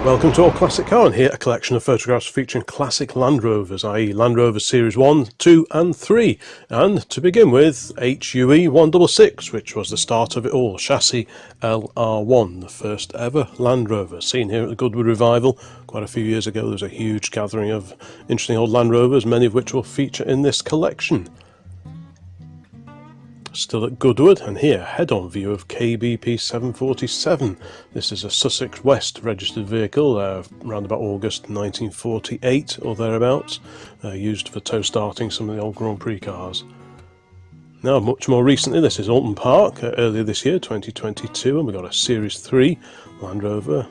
Welcome to All Classic Car, and here a collection of photographs featuring classic Land Rovers, i.e. Land Rover Series 1, 2 and 3. And to begin with, HUE 166, which was the start of it all, chassis LR1, the first ever Land Rover. Seen here at the Goodwood Revival quite a few years ago. There was a huge gathering of interesting old Land Rovers, many of which will feature in this collection. Still at Goodwood, and here head-on view of KBP 747. This is a Sussex West registered vehicle, around about August 1948 or thereabouts, used for tow starting some of the old Grand Prix cars. Now, much more recently, this is Alton Park, earlier this year, 2022, and we got a Series 3 Land Rover.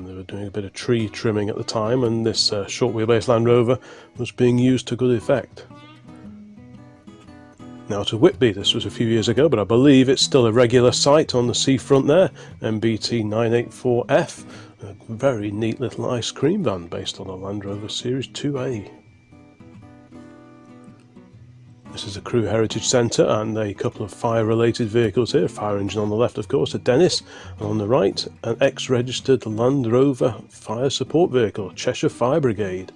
They were doing a bit of tree trimming at the time, and this short wheelbase Land Rover was being used to good effect. Now to Whitby, this was a few years ago, but I believe it's still a regular sight on the seafront there, MBT 984F, a very neat little ice cream van based on a Land Rover Series 2A. This is a Crew Heritage Centre and a couple of fire-related vehicles here, fire engine on the left of course, a Dennis, and on the right an ex-registered Land Rover fire support vehicle, Cheshire Fire Brigade.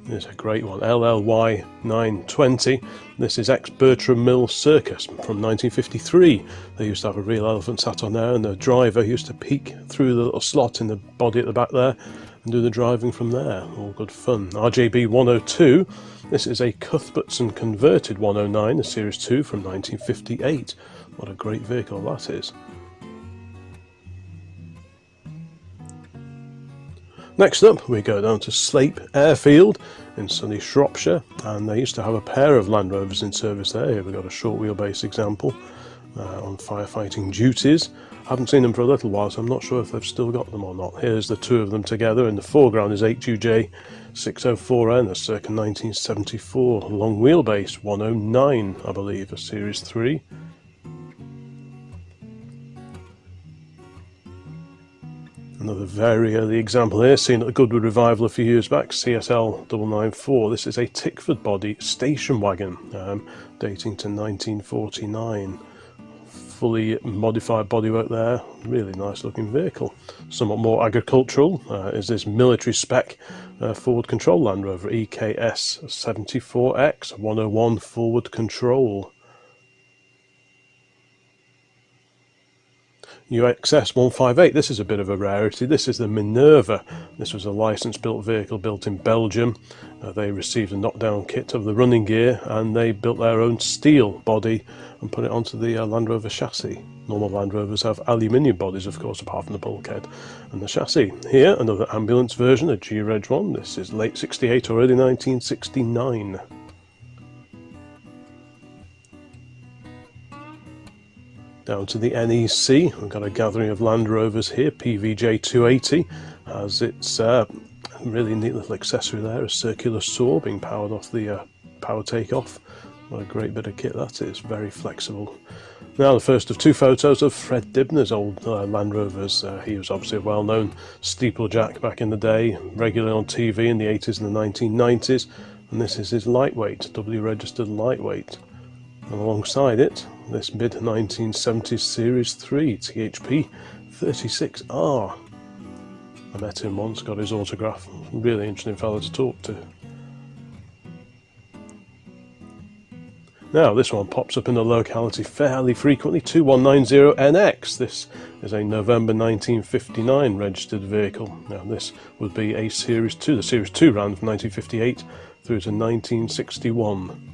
There's a great one, LLY 920. This is ex-Bertram Mills circus from 1953. They used to have a real elephant sat on there, and the driver used to peek through the little slot in the body at the back there and do the driving from there. All good fun. RJB 102. This is a Cuthbertson converted 109, a Series 2 from 1958. What a great vehicle that is. Next up, we go down to Slape Airfield in sunny Shropshire, and they used to have a pair of Land Rovers in service there. Here we've got a short wheelbase example on firefighting duties. I haven't seen them for a little while, so I'm not sure if they've still got them or not. Here's the two of them together. In the foreground is HUJ 604N, a circa 1974 long wheelbase 109, I believe, a Series 3. Another very early example here, seen at the Goodwood Revival a few years back, CSL 994. This is a Tickford body station wagon, dating to 1949. Fully modified bodywork there, really nice looking vehicle. Somewhat more agricultural is this military spec forward control Land Rover EKS 74X 101 forward control. UXS 158, this is a bit of a rarity. This is the Minerva. This was a licensed built vehicle built in Belgium. They received a knockdown kit of the running gear, and they built their own steel body and put it onto the Land Rover chassis. Normal Land Rovers have aluminium bodies, of course, apart from the bulkhead and the chassis. Here, another ambulance version, a G-Reg one. This is late 68 or early 1969. Down to the NEC, we've got a gathering of Land Rovers here. PVJ 280 has its really neat little accessory there, a circular saw being powered off the power takeoff. What a great bit of kit that is, very flexible. Now the first of two photos of Fred Dibnah's old Land Rovers. He was obviously a well-known steeplejack back in the day, regularly on TV in the 80s and the 1990s, and this is his lightweight, doubly registered lightweight. And alongside it, this mid-1970s Series 3 THP 36R. I met him once, got his autograph. Really interesting fellow to talk to. Now this one pops up in the locality fairly frequently, 2190NX. This is a November 1959 registered vehicle. Now this would be a Series 2. The Series 2 ran from 1958 through to 1961.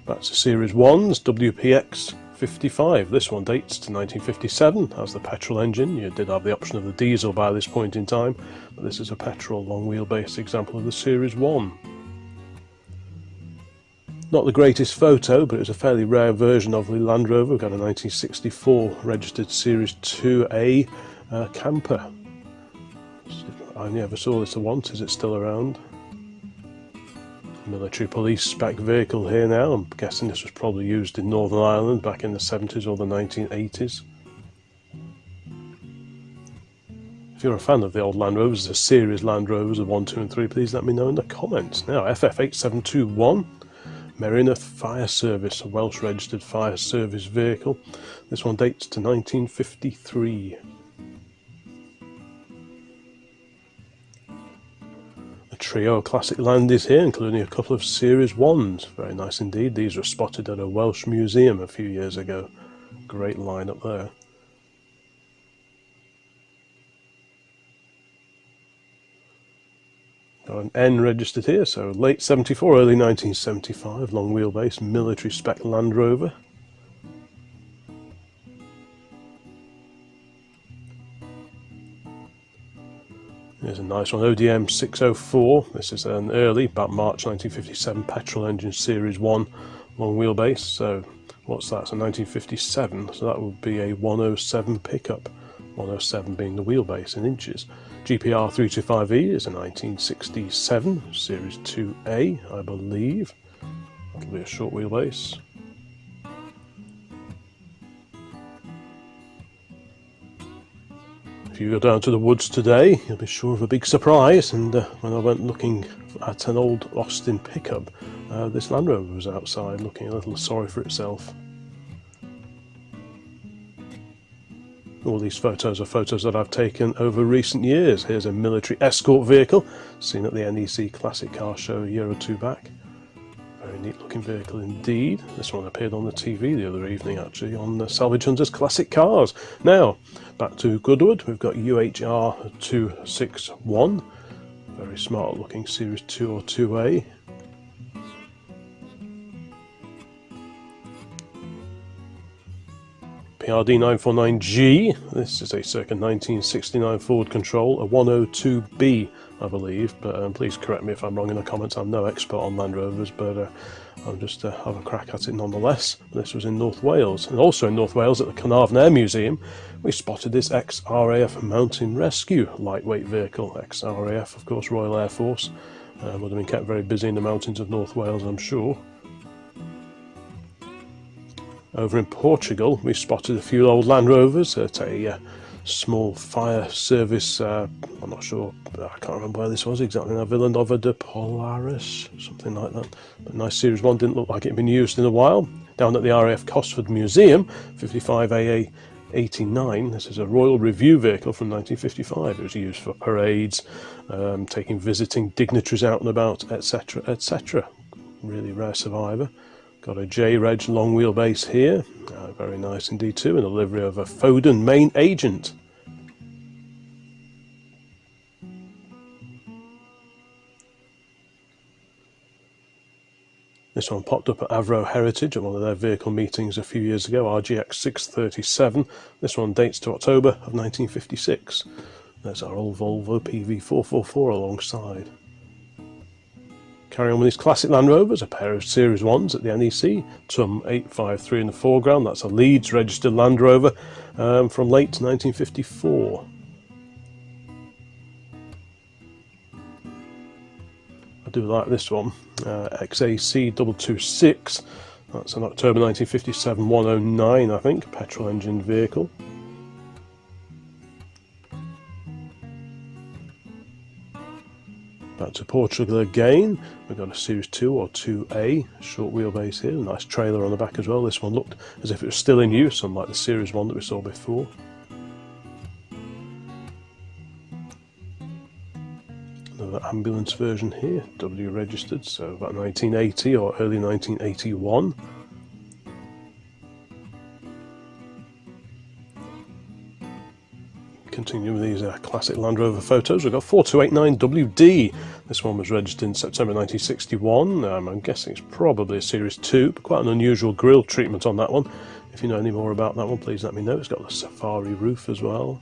That's a Series 1's WPX 55. This one dates to 1957, has the petrol engine. You did have the option of the diesel by this point in time, but this is a petrol long wheelbase example of the Series 1. Not the greatest photo, but it's a fairly rare version of the Land Rover. We've got a 1964 registered Series 2A camper. I only ever saw this once. Is it still around? Military police spec vehicle here now. I'm guessing this was probably used in Northern Ireland back in the 70s or the 1980s. If you're a fan of the old Land Rovers, the series Land Rovers of 1, 2 and 3, please let me know in the comments. Now FF8721, Merioneth Fire Service, a Welsh registered fire service vehicle. This one dates to 1953. trio of classic Landies here, including a couple of Series 1s. Very nice indeed. These were spotted at a Welsh museum a few years ago. Great lineup there. Got an N registered here, so late 74, early 1975, long wheelbase, military spec Land Rover. Here's a nice one, ODM 604. This is an early, about March 1957, petrol engine Series 1 long wheelbase. So what's that? So 1957, so that would be a 107 pickup. 107 being the wheelbase in inches. GPR 325E is a 1967 Series 2A, I believe. That'll be a short wheelbase. If you go down to the woods today, you'll be sure of a big surprise. And when I went looking at an old Austin pickup, this Land Rover was outside looking a little sorry for itself. All these photos are photos that I've taken over recent years. Here's a military escort vehicle seen at the NEC Classic Car Show a year or two back. Very neat looking vehicle indeed. This one appeared on the TV the other evening actually on the Salvage Hunters Classic Cars. Now back to Goodwood, we've got UHR 261. Very smart looking Series 2 or 2A. PRD 949G, this is a circa 1969 Ford Control, a 102B I believe, but please correct me if I'm wrong in the comments. I'm no expert on Land Rovers, but I'll just have a crack at it nonetheless. This was in North Wales, and also in North Wales at the Carnarvon Air Museum we spotted this ex-RAF Mountain Rescue lightweight vehicle. Ex-RAF, of course, Royal Air Force. Would have been kept very busy in the mountains of North Wales, I'm sure. Over in Portugal, we spotted a few old Land Rovers at a small fire service. I'm not sure, I can't remember where this was exactly now. Vila Nova de Polaris, something like that. But nice Series 1, didn't look like it had been used in a while. Down at the RAF Cosford Museum, 55AA 89. This is a Royal Review vehicle from 1955. It was used for parades, taking visiting dignitaries out and about, etc., etc. Really rare survivor. Got a J-Reg long wheelbase here, very nice indeed too, in the livery of a Foden main agent. This one popped up at Avro Heritage at one of their vehicle meetings a few years ago, RGX 637. This one dates to October of 1956. There's our old Volvo PV444 alongside. Carrying on with these classic Land Rovers, a pair of Series 1s at the NEC, TUM 853 in the foreground. That's a Leeds registered Land Rover from late 1954. I do like this one, XAC 226. That's an October 1957 109, I think, petrol engine vehicle. Back to Portugal again, we've got a Series 2 or 2A, short wheelbase here, a nice trailer on the back as well. This one looked as if it was still in use, unlike the Series 1 that we saw before. Another ambulance version here, W registered, so about 1980 or early 1981. Continuing with these classic Land Rover photos, we've got 4289WD. This one was registered in September 1961. I'm guessing it's probably a Series 2, but quite an unusual grille treatment on that one. If you know any more about that one, please let me know. It's got the safari roof as well.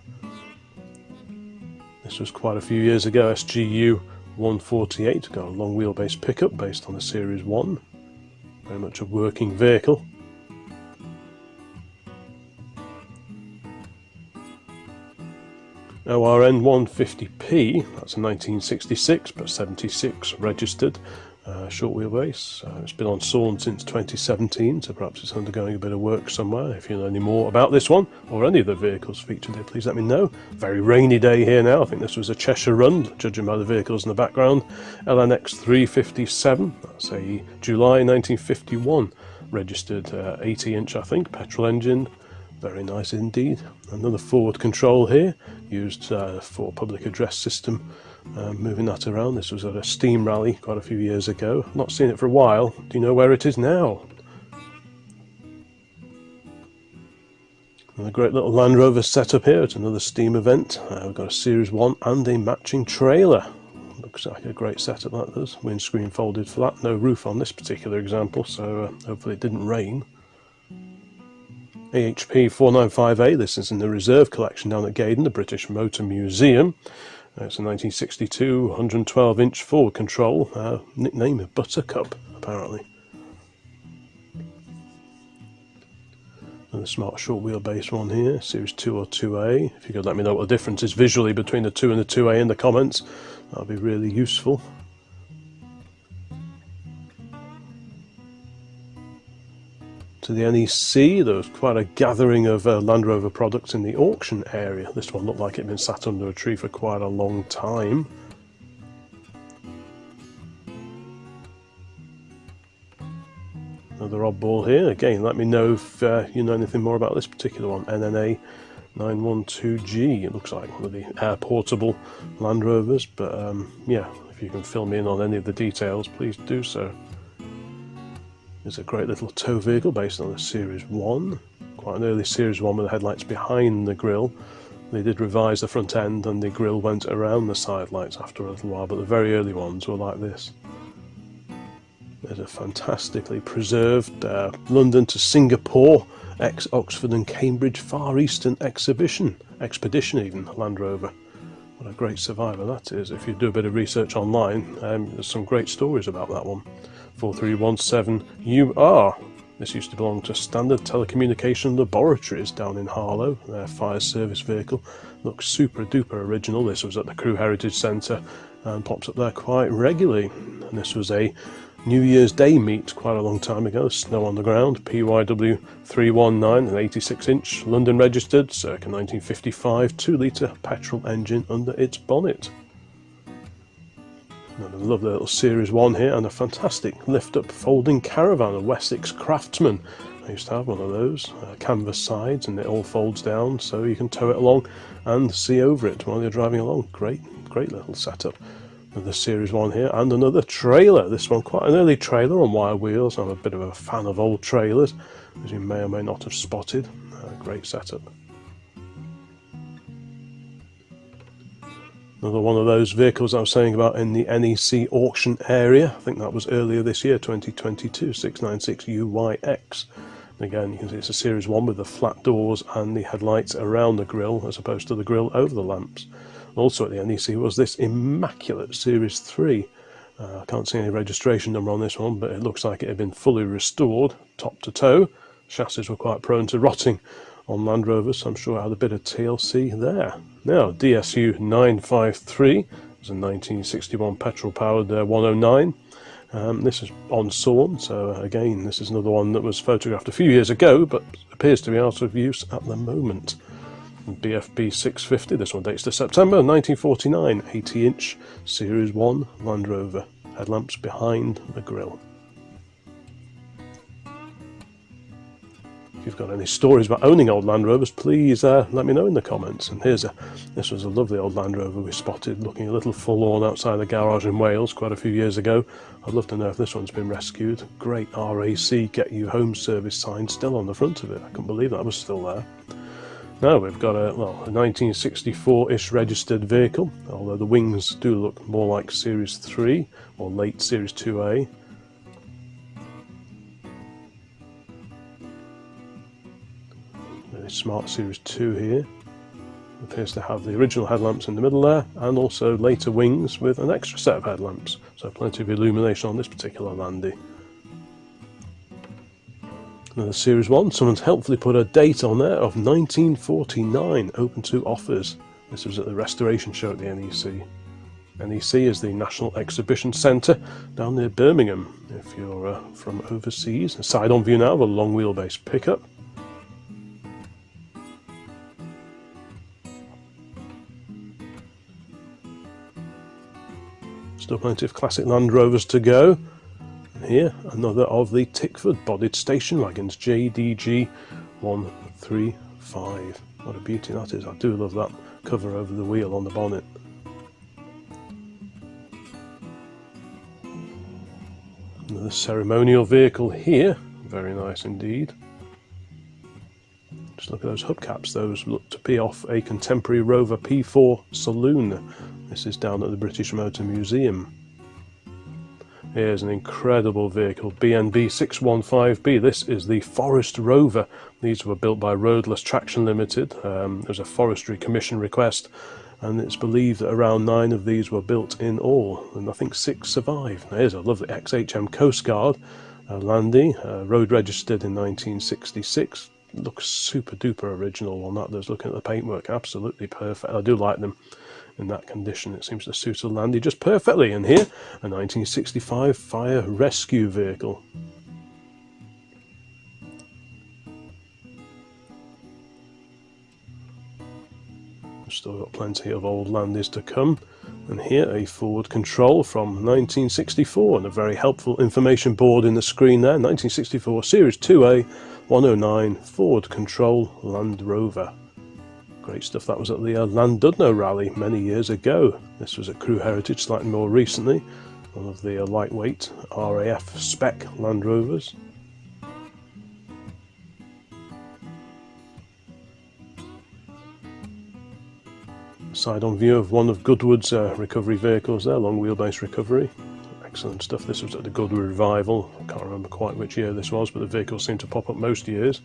This was quite a few years ago, SGU 148. Got a long wheelbase pickup based on the Series 1. Very much a working vehicle. ORN 150P, that's a 1966 but 76 registered, short wheelbase. It's been on Sawn since 2017, so perhaps it's undergoing a bit of work somewhere. If you know any more about this one or any of the vehicles featured here, please let me know. Very rainy day here now. I think this was a Cheshire run, judging by the vehicles in the background. LNX 357, that's a July 1951 registered 80-inch, I think, petrol engine Very nice indeed. Another forward control here, used for public address system, moving that around. This was at a steam rally quite a few years ago. Not seen it for a while. Do you know where it is now? And a great little Land Rover setup here at another steam event. We've got a Series 1 and a matching trailer. Looks like a great setup that does. Windscreen folded flat, no roof on this particular example, so hopefully it didn't rain. AHP 495A, this is in the reserve collection down at Gaydon, the British Motor Museum. It's a 1962 112-inch forward control, nickname Buttercup apparently. And the smart short wheelbase one here, Series 2 or 2A. If you could let me know what the difference is visually between the 2 and the 2A in the comments, that would be really useful. To the NEC, there was quite a gathering of Land Rover products in the auction area. This one looked like it had been sat under a tree for quite a long time. Another oddball here. Again, let me know if you know anything more about this particular one. NNA 912G. It looks like one of the air portable Land Rovers, but yeah, if you can fill me in on any of the details, please do so. There's a great little tow vehicle based on the Series 1. Quite an early Series 1 with the headlights behind the grille. They did revise the front end and the grille went around the side lights after a little while, but the very early ones were like this. There's a fantastically preserved London to Singapore, ex-Oxford and Cambridge Far Eastern expedition even, Land Rover. What a great survivor that is. If you do a bit of research online, there's some great stories about that one. 4317UR. This used to belong to Standard Telecommunication Laboratories down in Harlow, their fire service vehicle. Looks super duper original. This was at the Crew Heritage Centre and pops up there quite regularly. And this was a New Year's Day meet quite a long time ago, snow on the ground, PYW 319, an 86-inch, London registered, circa 1955, 2-litre petrol engine under its bonnet. Another lovely little Series 1 here, and a fantastic lift-up folding caravan, a Wessex Craftsman. I used to have one of those, canvas sides, and it all folds down so you can tow it along and see over it while you're driving along. Great little setup. Another Series 1 here, and another trailer. This one quite an early trailer on wire wheels. I'm a bit of a fan of old trailers, as you may or may not have spotted. Great setup. Another one of those vehicles I was saying about in the NEC auction area. I think that was earlier this year, 2022, 696UYX. Again, you can see it's a Series 1 with the flat doors and the headlights around the grille as opposed to the grille over the lamps. Also at the NEC was this immaculate Series 3. I can't see any registration number on this one, but it looks like it had been fully restored, top to toe. Chassis were quite prone to rotting on Land Rovers, so I'm sure I had a bit of TLC there. Now, DSU 953 is a 1961 petrol-powered 109. This is on sawn, so again, this is another one that was photographed a few years ago, but appears to be out of use at the moment. BFB 650, this one dates to September 1949, 80-inch Series 1 Land Rover. Headlamps behind the grille. If you've got any stories about owning old Land Rovers, please let me know in the comments. And this was a lovely old Land Rover we spotted looking a little forlorn outside the garage in Wales quite a few years ago. I'd love to know if this one's been rescued. Great RAC Get You Home service sign still on the front of it. I couldn't believe that was still there. Now we've got a 1964-ish registered vehicle, although the wings do look more like Series 3 or late Series 2A. Very smart Series 2 here. Appears to have the original headlamps in the middle there, and also later wings with an extra set of headlamps, so plenty of illumination on this particular Landie. Another Series 1, someone's helpfully put a date on there of 1949, open to offers. This was at the restoration show at the NEC. NEC is the National Exhibition Centre down near Birmingham, if you're from overseas. A side-on view now of a long wheelbase pickup. Still plenty of classic Land Rovers to go. Here, another of the Tickford bodied station wagons, JDG 135. 5. What a beauty that is. I do love that cover over the wheel on the bonnet. Another ceremonial vehicle here, very nice indeed. Just look at those hubcaps, those look to be off a contemporary Rover P4 saloon. This is down at the British Motor Museum. Here's an incredible vehicle, BNB 615B. This is the Forest Rover. These were built by Roadless Traction Limited. There's a Forestry Commission request, and it's believed that around 9 of these were built in all, and I think 6 survived. Now, here's a lovely XHM Coast Guard Landie, road registered in 1966. Looks super duper original on that. There's looking at the paintwork, absolutely perfect. I do like them in that condition. It seems to suit a Landie just perfectly. And here, a 1965 fire rescue vehicle. Still got plenty of old Landies to come. And here a forward control from 1964, and a very helpful information board in the screen there. 1964 Series 2A 109 forward control Land Rover. Great stuff. That was at the Dibnah rally many years ago. This was at Crew Heritage slightly more recently. One of the lightweight RAF spec Land Rovers. Side-on view of one of Goodwood's recovery vehicles there, long wheelbase recovery. Excellent stuff. This was at the Goodwood revival. I can't remember quite which year this was, but the vehicles seem to pop up most years.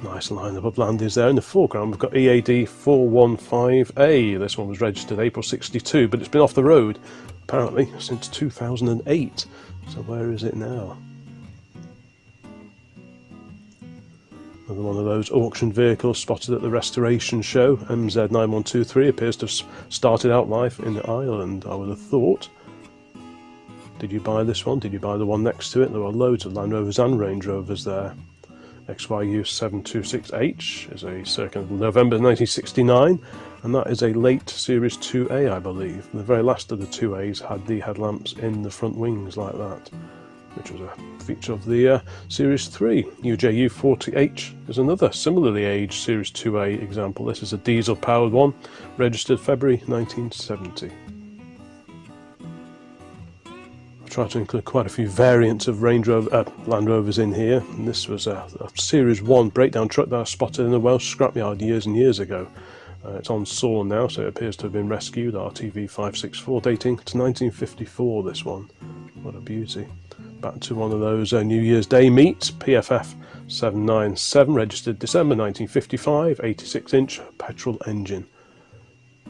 Nice lineup of Landies there. In the foreground we've got EAD 415A. This one was registered April 62, but it's been off the road apparently since 2008. So where is it now? Another one of those auction vehicles spotted at the restoration show. MZ9123 appears to have started out life in Ireland, I would have thought. Did you buy this one? Did you buy the one next to it? There are loads of Land Rovers and Range Rovers there. XYU 726H is a circa November 1969, and that is a late Series 2A, I believe. The very last of the 2As had the headlamps in the front wings like that, which was a feature of the Series 3. UJU 40H is another similarly aged Series 2A example. This is a diesel powered one, registered February 1970. I've tried to include quite a few variants of Land Rovers in here, and this was a Series 1 breakdown truck that I spotted in a Welsh scrapyard years and years ago. It's on sawn now, so it appears to have been rescued. RTV 564, dating to 1954, this one. What a beauty. Back to one of those New Year's Day meets, PFF 797, registered December 1955, 86-inch petrol engine.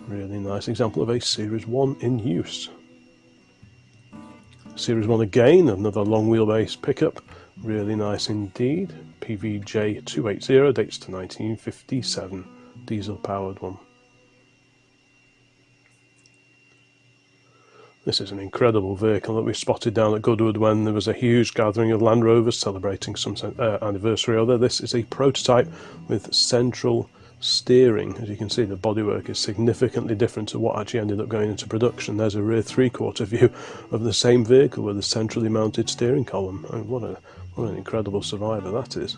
Really nice example of a Series 1 in use. Series 1 again, another long wheelbase pickup, really nice indeed. PVJ 280, dates to 1957, diesel powered one. This is an incredible vehicle that we spotted down at Goodwood when there was a huge gathering of Land Rovers celebrating some anniversary or other. This is a prototype with central steering. As you can see, the bodywork is significantly different to what actually ended up going into production. There's a rear three-quarter view of the same vehicle with a centrally mounted steering column. I mean, what an incredible survivor that is.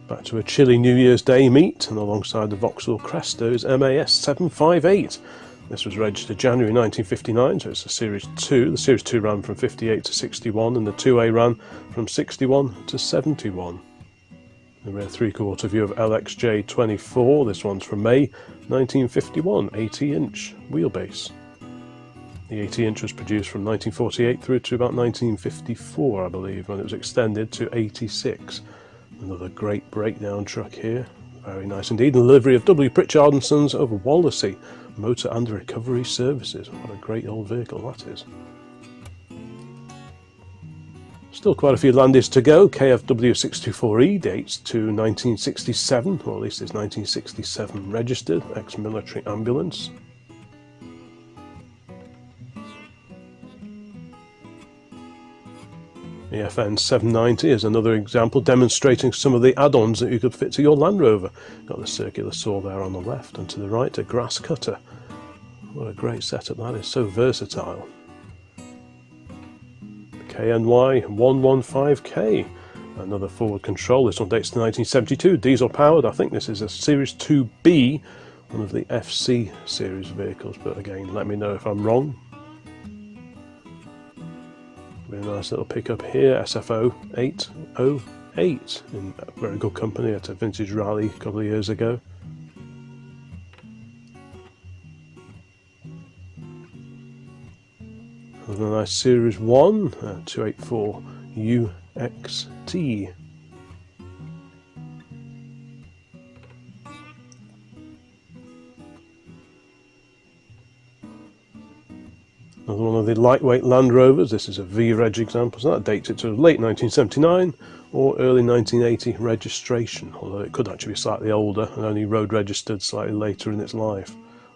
Back to a chilly New Year's Day meet, and alongside the Vauxhall Cresta is MAS 758. This was registered January 1959, so it's a Series 2. The Series 2 ran from 58 to 61, and the 2A ran from 61 to 71. The rear three-quarter view of LXJ24. This one's from May 1951, 80-inch wheelbase. The 80-inch was produced from 1948 through to about 1954, I believe, when it was extended to 86. Another great breakdown truck here, very nice indeed. The livery of W. Pritchard & Sons of Wallasey, Motor and Recovery Services. What a great old vehicle that is. Still quite a few Landies to go. KFW 624E dates to 1967, or at least it's 1967 registered, ex-military ambulance. EFN 790 is another example demonstrating some of the add-ons that you could fit to your Land Rover. Got the circular saw there on the left, and to the right a grass cutter. What a great setup that is, so versatile. KNY 115K, another forward control. This one dates to 1972, diesel powered. I think this is a Series 2B, one of the FC series vehicles, but again, let me know if I'm wrong. Really nice little pickup here, SFO 808, in very good company at a vintage rally a couple of years ago. Another nice Series 1, 284 UXT. Another one of the lightweight Land Rovers. This is a V-Reg example, so that dates it to late 1979 or early 1980 registration, although it could actually be slightly older and only road registered slightly later in its life.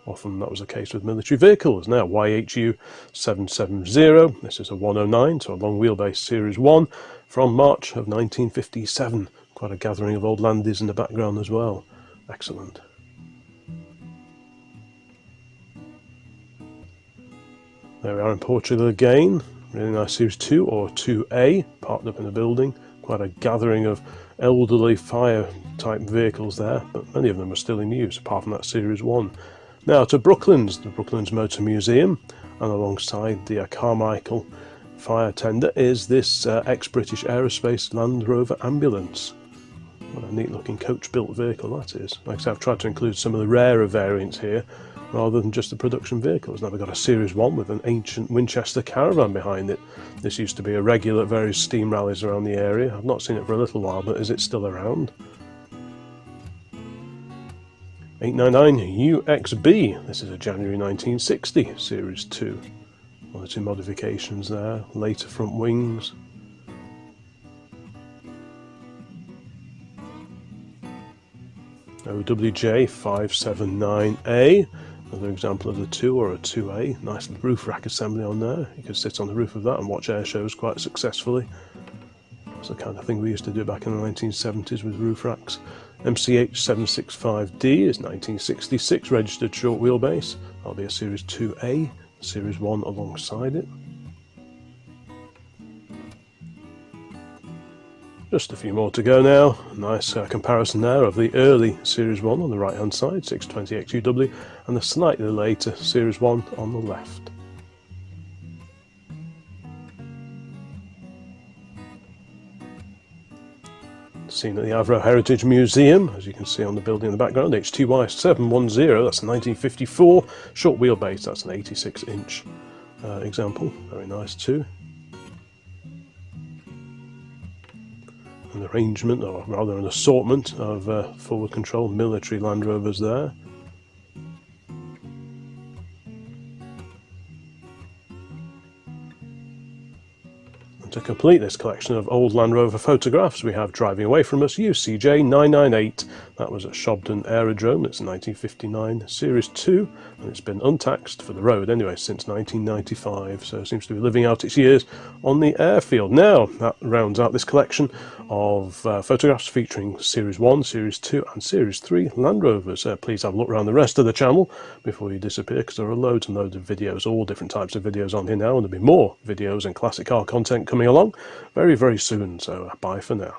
Often that was the case with military vehicles. Now YHU 770, this is a 109, so a long wheelbase Series 1 from March of 1957. Quite a gathering of old Landies in the background as well. Excellent. There we are in Portugal again. Really nice Series 2 or 2A, parked up in a building. Quite a gathering of elderly fire type vehicles there, but many of them are still in use apart from that Series 1. Now to Brooklands, the Brooklands Motor Museum, and alongside the Carmichael fire tender is this ex-British Aerospace Land Rover ambulance. What a neat looking coach-built vehicle that is. Like I said, I've tried to include some of the rarer variants here rather than just the production vehicles. Now we've got a Series 1 with an ancient Winchester caravan behind it. This used to be a regular at various steam rallies around the area. I've not seen it for a little while, but is it still around? 899 UXB, this is a January 1960 Series 2. One or two modifications there, later front wings. OWJ 579A, another example of the 2 or a 2A. Nice roof rack assembly on there. You could sit on the roof of that and watch air shows quite successfully. That's the kind of thing we used to do back in the 1970s with roof racks. MCH 765D is 1966 registered short wheelbase. That'll be a Series 2A, Series 1 alongside it. Just a few more to go now. Nice comparison there of the early Series 1 on the right hand side, 620XUW, and the slightly later Series 1 on the left. Seen at the Avro Heritage Museum, as you can see on the building in the background, HTY 710, that's a 1954 short wheelbase, that's an 86-inch example, very nice too. An arrangement, or rather an assortment of forward control military Land Rovers there. To complete this collection of old Land Rover photographs, we have Driving Away From Us UCJ 998. That was at Shobden Aerodrome. It's a 1959 Series 2, and it's been untaxed for the road anyway since 1995, so it seems to be living out its years on the airfield. Now, that rounds out this collection of photographs featuring Series 1, Series 2 and Series 3 Land Rovers. Please have a look around the rest of the channel before you disappear, because there are loads and loads of videos, all different types of videos on here now, and there'll be more videos and classic car content coming along very, very soon, so bye for now.